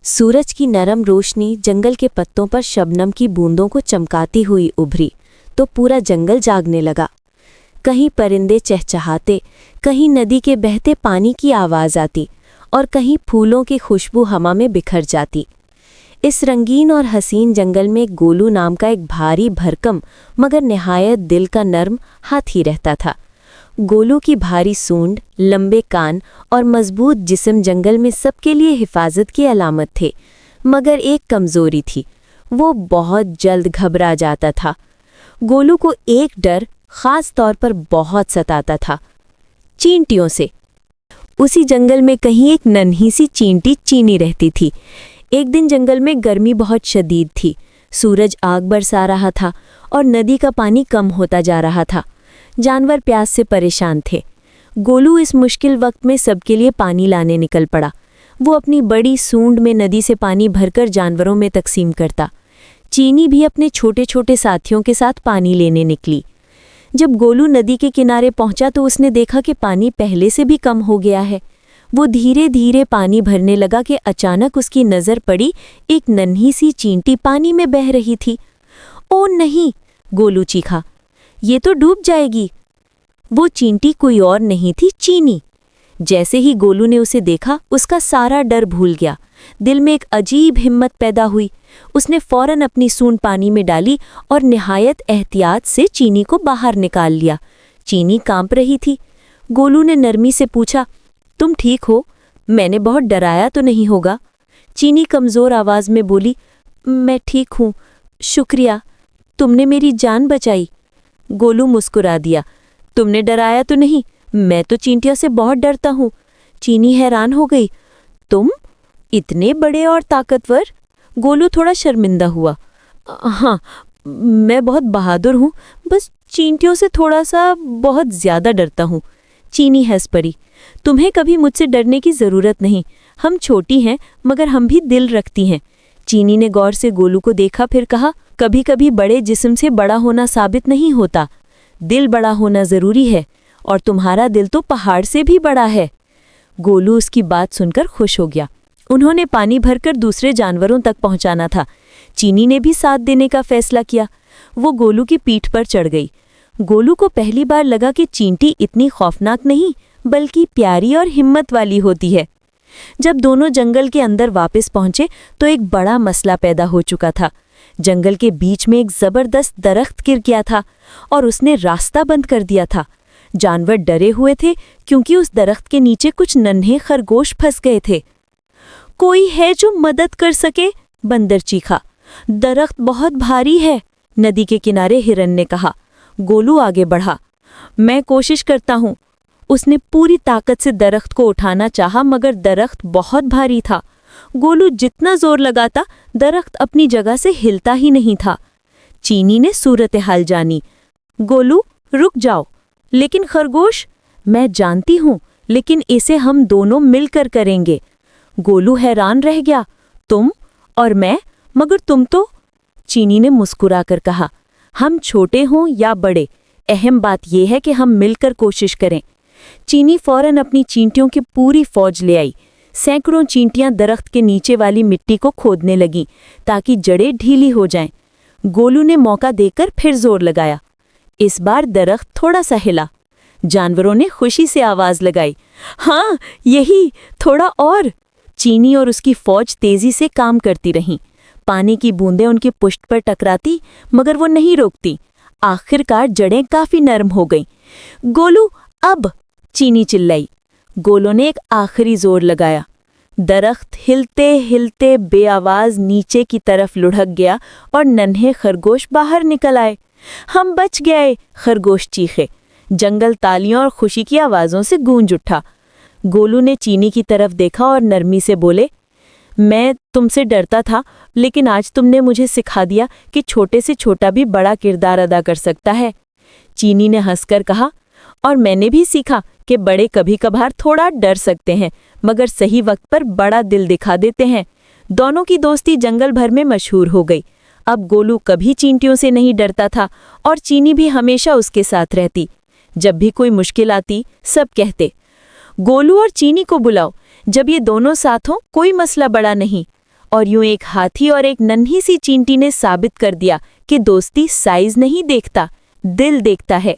सूरज की नरम रोशनी जंगल के पत्तों पर शबनम की बूंदों को चमकाती हुई उभरी तो पूरा जंगल जागने लगा। कहीं परिंदे चहचहाते, कहीं नदी के बहते पानी की आवाज आती और कहीं फूलों की खुशबू हवा में बिखर जाती। इस रंगीन और हसीन जंगल में गोलू नाम का एक भारी भरकम मगर निहायत दिल का नर्म हाथी रहता था। गोलू की भारी सूंड, लंबे कान और मजबूत जिस्म जंगल में सबके लिए हिफाजत की अलामत थे, मगर एक कमजोरी थी, वो बहुत जल्द घबरा जाता था। गोलू को एक डर खास तौर पर बहुत सताता था, चींटियों से। उसी जंगल में कहीं एक नन्ही सी चींटी चीनी रहती थी। एक दिन जंगल में गर्मी बहुत शदीद थी, सूरज आग बरसा रहा था और नदी का पानी कम होता जा रहा था। जानवर प्यास से परेशान थे। गोलू इस मुश्किल वक्त में सबके लिए पानी लाने निकल पड़ा। वो अपनी बड़ी सूंड में नदी से पानी भरकर जानवरों में तकसीम करता। चीनी भी अपने छोटे छोटे साथियों के साथ पानी लेने निकली। जब गोलू नदी के किनारे पहुंचा तो उसने देखा कि पानी पहले से भी कम हो गया है। वो धीरे धीरे पानी भरने लगा कि अचानक उसकी नज़र पड़ी एक नन्ही सी चींटी पानी में बह रही थी। ओ नहीं, गोलू चीखा, ये तो डूब जाएगी। वो चींटी कोई और नहीं थी, चीनी। जैसे ही गोलू ने उसे देखा, उसका सारा डर भूल गया। दिल में एक अजीब हिम्मत पैदा हुई। उसने फौरन अपनी सूंड पानी में डाली और निहायत एहतियात से चीनी को बाहर निकाल लिया। चीनी कांप रही थी। गोलू ने नरमी से पूछा, तुम ठीक हो? मैंने बहुत डराया तो नहीं होगा? चीनी कमज़ोर आवाज़ में बोली, मैं ठीक हूँ, शुक्रिया, तुमने मेरी जान बचाई। गोलू मुस्कुरा दिया, तुमने डराया तो नहीं? मैं तो चींटियों से बहुत डरता हूँ। चीनी हैरान हो गई, तुम इतने बड़े और ताकतवर? गोलू थोड़ा शर्मिंदा हुआ। हाँ, मैं बहुत बहादुर हूँ, बस चींटियों से थोड़ा सा बहुत ज़्यादा डरता हूँ। चीनी हंस पड़ी, तुम्हें कभी मुझसे डरने की ज़रूरत नहीं। हम छोटी हैं मगर हम भी दिल रखती हैं। चीनी ने गौर से गोलू को देखा, फिर कहा, कभी कभी बड़े जिस्म से बड़ा होना साबित नहीं होता, दिल बड़ा होना ज़रूरी है, और तुम्हारा दिल तो पहाड़ से भी बड़ा है। गोलू उसकी बात सुनकर खुश हो गया। उन्होंने पानी भरकर दूसरे जानवरों तक पहुंचाना था। चीनी ने भी साथ देने का फैसला किया। वो गोलू की पीठ पर चढ़ गई। गोलू को पहली बार लगा कि चींटी इतनी खौफनाक नहीं बल्कि प्यारी और हिम्मत वाली होती है। जब दोनों जंगल के अंदर वापस पहुंचे तो एक बड़ा मसला पैदा हो चुका था। जंगल के बीच में एक जबरदस्त दरख्त गिर गया था और उसने रास्ता बंद कर दिया था। जानवर डरे हुए थे क्योंकि उस दरख्त के नीचे कुछ नन्हे खरगोश फंस गए थे। कोई है जो मदद कर सके? बंदर चीखा। दरख्त बहुत भारी है, नदी के किनारे हिरन ने कहा। गोलू आगे बढ़ा। मैं कोशिश करता हूँ। उसने पूरी ताकत से दरख्त को उठाना चाहा मगर दरख्त बहुत भारी था। गोलू जितना जोर लगाता दरख्त अपनी जगह से हिलता ही नहीं था। चीनी ने सूरत हाल जानी। गोलू, रुक जाओ। लेकिन खरगोश? मैं जानती हूँ, लेकिन इसे हम दोनों मिलकर करेंगे। गोलू हैरान रह गया, तुम और मैं? मगर तुम तो? चीनी ने मुस्कुराकर कहा, हम छोटे हों या बड़े, अहम बात यह है कि हम मिलकर कोशिश करें। चीनी फौरन अपनी चींटियों की पूरी फौज ले आई। सैकड़ों चींटियां दरख्त के नीचे वाली मिट्टी को खोदने लगीं ताकि जड़ें ढीली हो जाएं। गोलू ने मौका देकर फिर जोर लगाया। इस बार दरख्त थोड़ा सा हिला। जानवरों ने खुशी से आवाज लगाई, हाँ यही, थोड़ा और। चीनी और उसकी फौज तेजी से काम करती रहीं। पानी की बूंदें उनकी पुष्ट पर टकराती मगर वो नहीं रोकती। आखिरकार जड़ें काफी नरम हो गईं। गोलू, अब! चीनी चिल्लाई। गोलू ने एक आखिरी जोर लगाया। दरख्त हिलते हिलते बेआवाज नीचे की तरफ लुढ़क गया और नन्हे खरगोश बाहर निकल आए। हम बच गए, खरगोश चीखे। जंगल तालियों और खुशी की आवाज़ों से गूंज उठा। गोलू ने चीनी की तरफ देखा और नरमी से बोले, मैं तुमसे डरता था, लेकिन आज तुमने मुझे सिखा दिया कि छोटे से छोटा भी बड़ा किरदार अदा कर सकता है। चीनी ने हंसकर कहा, और मैंने भी सीखा कि बड़े कभी कभार थोड़ा डर सकते हैं मगर सही वक्त पर बड़ा दिल दिखा देते हैं। दोनों की दोस्ती जंगल भर में मशहूर हो गई। अब गोलू कभी चींटियों से नहीं डरता था और चीनी भी हमेशा उसके साथ रहती। जब भी कोई मुश्किल आती सब कहते, गोलू और चीनी को बुलाओ, जब ये दोनों साथ हों कोई मसला बड़ा नहीं। और यूं एक हाथी और एक नन्ही सी चींटी ने साबित कर दिया कि दोस्ती साइज नहीं देखता, दिल देखता है।